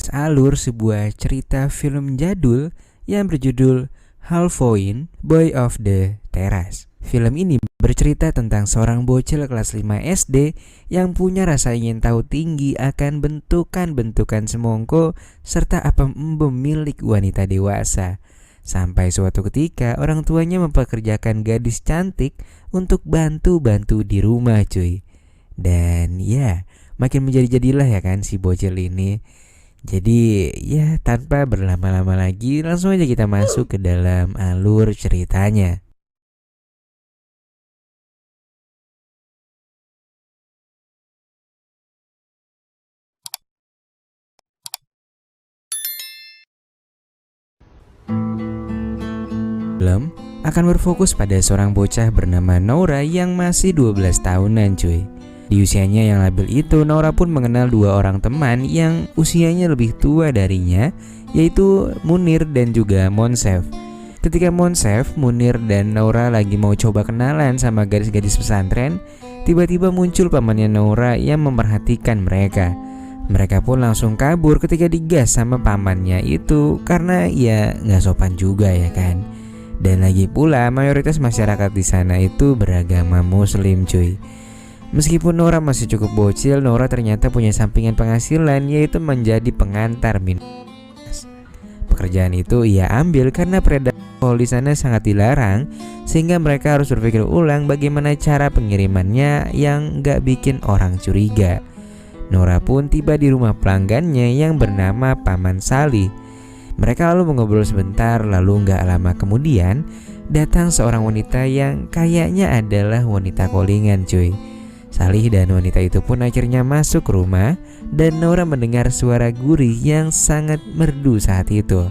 garis alur sebuah cerita film jadul yang berjudul Halvoin, Boy of the Terrace. Film ini bercerita tentang seorang bocil kelas 5 SD yang punya rasa ingin tahu tinggi akan bentukan-bentukan semongko serta apa milik wanita dewasa. Sampai suatu ketika orang tuanya mempekerjakan gadis cantik untuk bantu-bantu di rumah cuy. Dan ya, makin menjadi-jadilah ya kan si bocil ini. Jadi ya tanpa berlama-lama lagi langsung aja kita masuk ke dalam alur ceritanya. Film akan berfokus pada seorang bocah bernama Nora yang masih 12 tahunan cuy. Di usianya yang labil itu, Nora pun mengenal dua orang teman yang usianya lebih tua darinya, yaitu Munir dan juga Monsef. Ketika Monsef, Munir dan Nora lagi mau coba kenalan sama gadis-gadis pesantren, tiba-tiba muncul pamannya Nora yang memperhatikan mereka. Mereka pun langsung kabur ketika digas sama pamannya itu karena ya nggak sopan juga ya kan. Dan lagi pula mayoritas masyarakat di sana itu beragama Muslim cuy. Meskipun Nora masih cukup bocil, Nora ternyata punya sampingan penghasilan yaitu menjadi pengantar minuman. Pekerjaan itu ia ambil karena peredaran alkohol di sana sangat dilarang, sehingga mereka harus berpikir ulang bagaimana cara pengirimannya yang gak bikin orang curiga. Nora pun tiba di rumah pelanggannya yang bernama Paman Salih. Mereka lalu mengobrol sebentar, lalu gak lama kemudian datang seorang wanita yang kayaknya adalah wanita callingan cuy. Salih dan wanita itu pun akhirnya masuk ke rumah dan Nora mendengar suara gurih yang sangat merdu saat itu.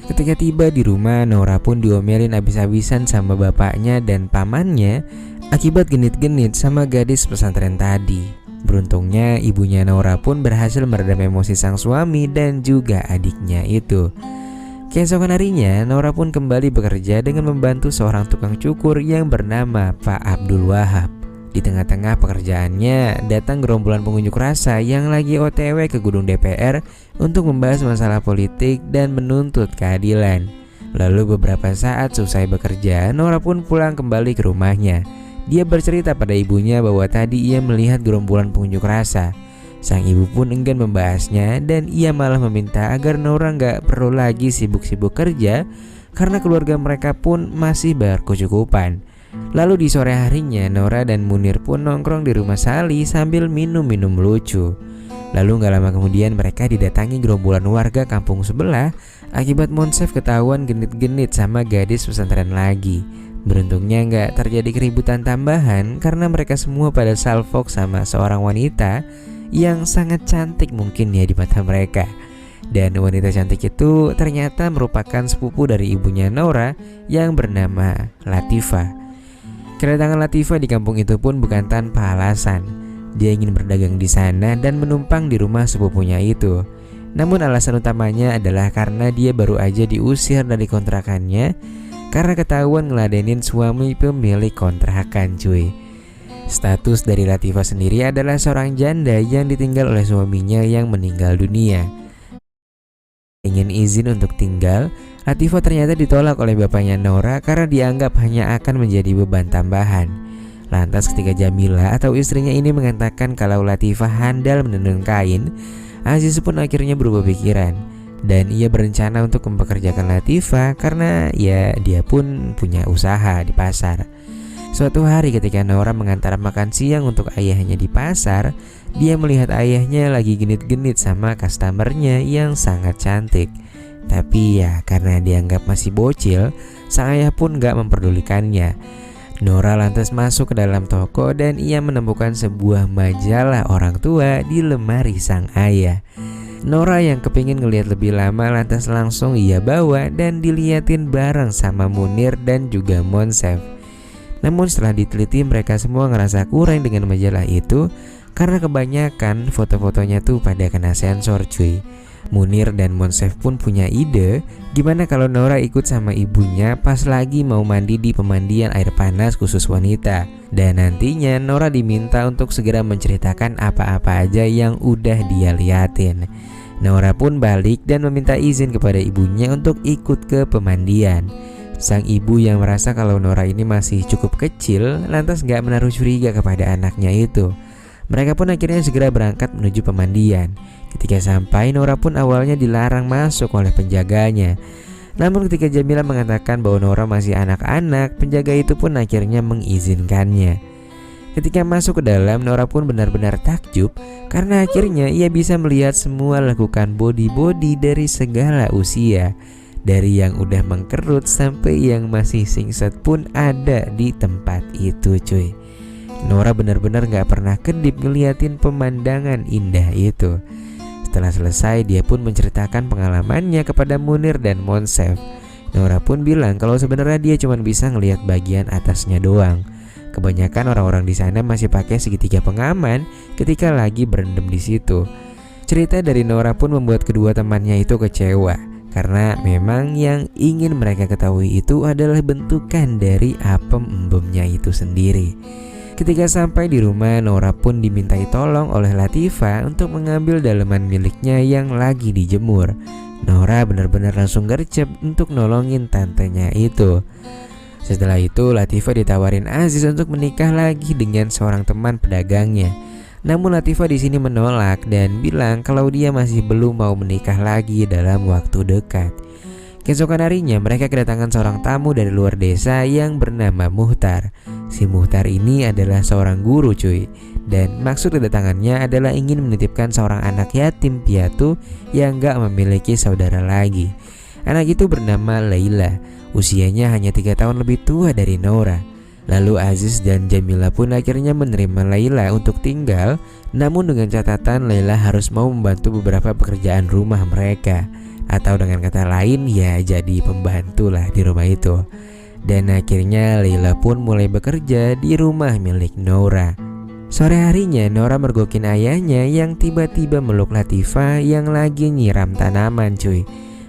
Ketika tiba di rumah, Nora pun diomelin abis-abisan sama bapaknya dan pamannya akibat genit-genit sama gadis pesantren tadi. Beruntungnya ibunya Nora pun berhasil meredam emosi sang suami dan juga adiknya itu. Keesokan harinya, Nora pun kembali bekerja dengan membantu seorang tukang cukur yang bernama Pak Abdul Wahab. Di tengah-tengah pekerjaannya, datang gerombolan pengunjuk rasa yang lagi OTW ke gedung DPR untuk membahas masalah politik dan menuntut keadilan. Lalu beberapa saat selesai bekerja, Nora pun pulang kembali ke rumahnya. Dia bercerita pada ibunya bahwa tadi ia melihat gerombolan pengunjuk rasa. Sang ibu pun enggan membahasnya dan ia malah meminta agar Nora nggak perlu lagi sibuk-sibuk kerja karena keluarga mereka pun masih berkecukupan. Lalu di sore harinya, Nora dan Munir pun nongkrong di rumah Salih sambil minum-minum lucu. Lalu gak lama kemudian mereka didatangi gerombolan warga kampung sebelah akibat Monsef ketahuan genit-genit sama gadis pesantren lagi. Beruntungnya gak terjadi keributan tambahan karena mereka semua pada salfok sama seorang wanita yang sangat cantik mungkin ya di mata mereka. Dan wanita cantik itu ternyata merupakan sepupu dari ibunya Nora yang bernama Latifah. Kedatangan Latifah di kampung itu pun bukan tanpa alasan. Dia ingin berdagang di sana dan menumpang di rumah sepupunya itu. Namun alasan utamanya adalah karena dia baru aja diusir dari kontrakannya karena ketahuan ngeladenin suami pemilik kontrakan cuy. Status dari Latifah sendiri adalah seorang janda yang ditinggal oleh suaminya yang meninggal dunia. Ingin izin untuk tinggal, Latifah ternyata ditolak oleh bapaknya Nora karena dianggap hanya akan menjadi beban tambahan. Lantas ketika Jamila atau istrinya ini mengatakan kalau Latifah handal menenun kain, Aziz pun akhirnya berubah pikiran dan ia berencana untuk mempekerjakan Latifah karena ya dia pun punya usaha di pasar. Suatu hari ketika Nora mengantar makan siang untuk ayahnya di pasar, dia melihat ayahnya lagi genit-genit sama customernya yang sangat cantik. Tapi ya karena dianggap masih bocil, sang ayah pun gak memperdulikannya. Nora lantas masuk ke dalam toko dan ia menemukan sebuah majalah orang tua di lemari sang ayah. Nora yang kepingin ngeliat lebih lama lantas langsung ia bawa dan diliatin bareng sama Munir dan juga Monsef. Namun setelah diteliti mereka semua ngerasa kurang dengan majalah itu karena kebanyakan foto-fotonya tuh pada kena sensor cuy. Munir dan Monsef pun punya ide gimana kalau Nora ikut sama ibunya pas lagi mau mandi di pemandian air panas khusus wanita. Dan nantinya Nora diminta untuk segera menceritakan apa-apa aja yang udah dia liatin. Nora pun balik dan meminta izin kepada ibunya untuk ikut ke pemandian. Sang ibu yang merasa kalau Nora ini masih cukup kecil lantas gak menaruh curiga kepada anaknya itu. Mereka pun akhirnya segera berangkat menuju pemandian. Ketika sampai, Nora pun awalnya dilarang masuk oleh penjaganya. Namun ketika Jamila mengatakan bahwa Nora masih anak-anak, penjaga itu pun akhirnya mengizinkannya. Ketika masuk ke dalam, Nora pun benar-benar takjub karena akhirnya ia bisa melihat semua lakukan body-body dari segala usia. Dari yang udah mengkerut sampai yang masih singset pun ada di tempat itu cuy. Nora benar-benar gak pernah kedip ngeliatin pemandangan indah itu. Setelah selesai, dia pun menceritakan pengalamannya kepada Munir dan Monsef. Nora pun bilang kalau sebenarnya dia cuma bisa ngelihat bagian atasnya doang. Kebanyakan orang-orang di sana masih pakai segitiga pengaman ketika lagi berendam di situ. Cerita dari Nora pun membuat kedua temannya itu kecewa karena memang yang ingin mereka ketahui itu adalah bentukan dari apem embemnya itu sendiri. Ketika sampai di rumah, Nora pun dimintai tolong oleh Latifah untuk mengambil daleman miliknya yang lagi dijemur. Nora benar-benar langsung gercep untuk nolongin tantenya itu. Setelah itu Latifah ditawarin Aziz untuk menikah lagi dengan seorang teman pedagangnya. Namun Latifah di sini menolak dan bilang kalau dia masih belum mau menikah lagi dalam waktu dekat. Keesokan harinya mereka kedatangan seorang tamu dari luar desa yang bernama Muhtar. Si Muhtar ini adalah seorang guru cuy. Dan maksud kedatangannya adalah ingin menitipkan seorang anak yatim piatu yang gak memiliki saudara lagi. Anak itu bernama Laila. Usianya hanya 3 tahun lebih tua dari Nora. Lalu Aziz dan Jamila pun akhirnya menerima Laila untuk tinggal. Namun dengan catatan Laila harus mau membantu beberapa pekerjaan rumah mereka. Atau dengan kata lain ya jadi pembantu lah di rumah itu. Dan akhirnya Laila pun mulai bekerja di rumah milik Nora. Sore harinya Nora mergokin ayahnya yang tiba-tiba meluk Latifah yang lagi nyiram tanaman cuy.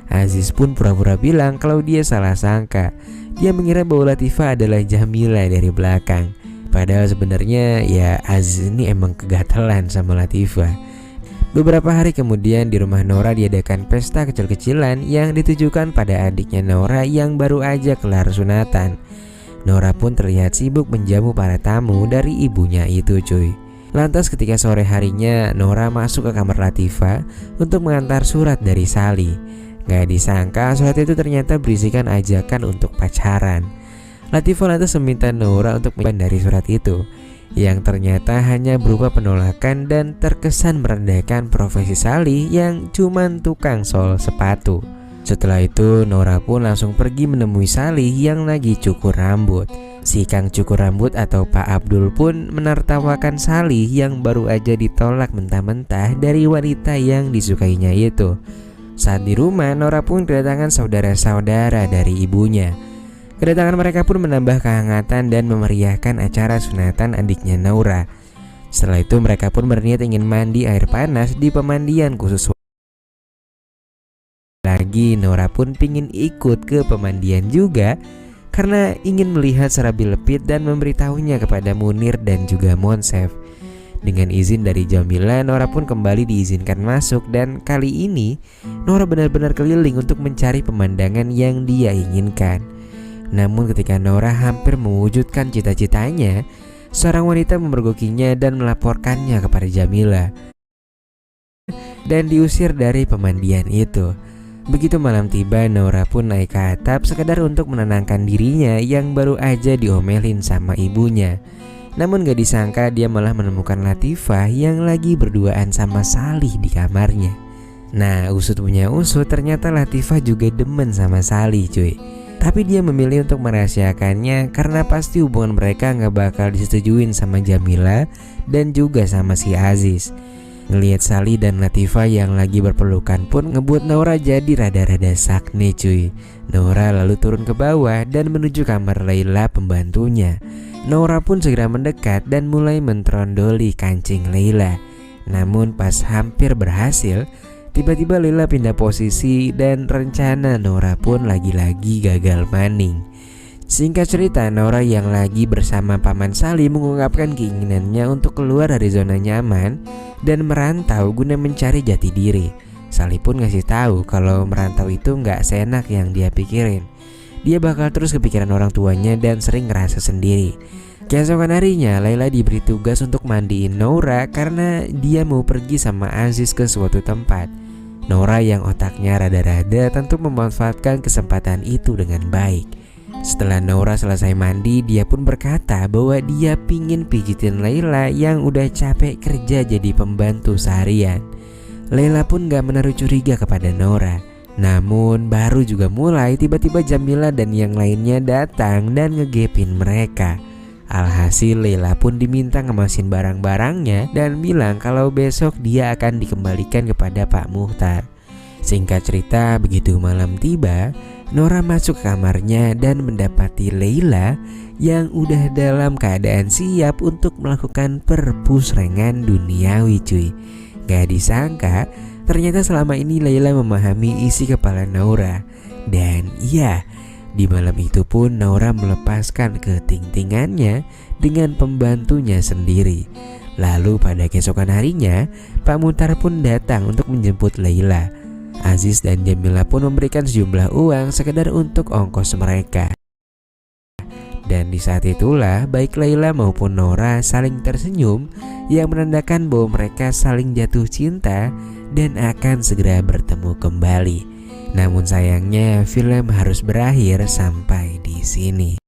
Aziz pun pura-pura bilang kalau dia salah sangka. Dia mengira bahwa Latifah adalah Jamila dari belakang. Padahal sebenarnya ya Aziz ini emang kegatelan sama Latifah. Beberapa hari kemudian di rumah Nora diadakan pesta kecil-kecilan yang ditujukan pada adiknya Nora yang baru aja kelar sunatan. Nora pun terlihat sibuk menjamu para tamu dari ibunya itu cuy. Lantas ketika sore harinya Nora masuk ke kamar Latifah untuk mengantar surat dari Sali. Gak disangka surat itu ternyata berisikan ajakan untuk pacaran. Latifah lantas meminta Nora untuk menghindari surat itu, yang ternyata hanya berupa penolakan dan terkesan merendahkan profesi Sali yang cuman tukang sol sepatu. Setelah itu Nora pun langsung pergi menemui Sali yang lagi cukur rambut. Si Kang cukur rambut atau Pak Abdul pun menertawakan Sali yang baru aja ditolak mentah-mentah dari wanita yang disukainya itu. Saat di rumah, Nora pun kedatangan saudara-saudara dari ibunya. Kedatangan mereka pun menambah kehangatan dan memeriahkan acara sunatan adiknya Nora. Setelah itu mereka pun berniat ingin mandi air panas di pemandian khusus. Lagi Nora pun pingin ikut ke pemandian juga karena ingin melihat Serabi Lepit dan memberitahunya kepada Munir dan juga Monsef. Dengan izin dari Jamila, Nora pun kembali diizinkan masuk dan kali ini Nora benar-benar keliling untuk mencari pemandangan yang dia inginkan. Namun ketika Nora hampir mewujudkan cita-citanya, seorang wanita memergokinya dan melaporkannya kepada Jamila dan diusir dari pemandian itu. Begitu malam tiba, Nora pun naik ke atap sekedar untuk menenangkan dirinya yang baru aja diomelin sama ibunya. Namun gak disangka dia malah menemukan Latifah yang lagi berduaan sama Salih di kamarnya. Nah usut punya usut, ternyata Latifah juga demen sama Salih cuy. Tapi dia memilih untuk merahasiakannya karena pasti hubungan mereka gak bakal disetujuin sama Jamila dan juga sama si Aziz. Ngelihat Salih dan Latifah yang lagi berpelukan pun ngebuat Nora jadi rada-rada sakne cuy. Nora lalu turun ke bawah dan menuju kamar Laila pembantunya. Nora pun segera mendekat dan mulai mentrondoli kancing Laila. Namun pas hampir berhasil, tiba-tiba Laila pindah posisi dan rencana Nora pun lagi-lagi gagal maning. Singkat cerita, Nora yang lagi bersama Paman Sali mengungkapkan keinginannya untuk keluar dari zona nyaman dan merantau guna mencari jati diri. Sally pun ngasih tahu kalau merantau itu nggak seenak yang dia pikirin. Dia bakal terus kepikiran orang tuanya dan sering ngerasa sendiri. Keesokan harinya, Layla diberi tugas untuk mandiin Noura karena dia mau pergi sama Aziz ke suatu tempat. Noura yang otaknya rada-rada tentu memanfaatkan kesempatan itu dengan baik. Setelah Noura selesai mandi, dia pun berkata bahwa dia pingin pijitin Layla yang udah capek kerja jadi pembantu seharian. Layla pun gak menaruh curiga kepada Noura. Namun baru juga mulai, tiba-tiba Jamila dan yang lainnya datang dan ngegepin mereka. Alhasil Layla pun diminta ngemasin barang-barangnya dan bilang kalau besok dia akan dikembalikan kepada Pak Muhtar. Singkat cerita, begitu malam tiba, Noura masuk ke kamarnya dan mendapati Layla yang udah dalam keadaan siap untuk melakukan perpusrengan duniawi cuy. Gak disangka, ternyata selama ini Layla memahami isi kepala Noura. Dan iya, di malam itu pun Noura melepaskan keting-tingannya dengan pembantunya sendiri. Lalu pada keesokan harinya, Pak Muhtar pun datang untuk menjemput Layla. Aziz dan Jamila pun memberikan sejumlah uang sekedar untuk ongkos mereka. Dan di saat itulah baik Layla maupun Noura saling tersenyum yang menandakan bahwa mereka saling jatuh cinta dan akan segera bertemu kembali. Namun sayangnya film harus berakhir sampai di sini.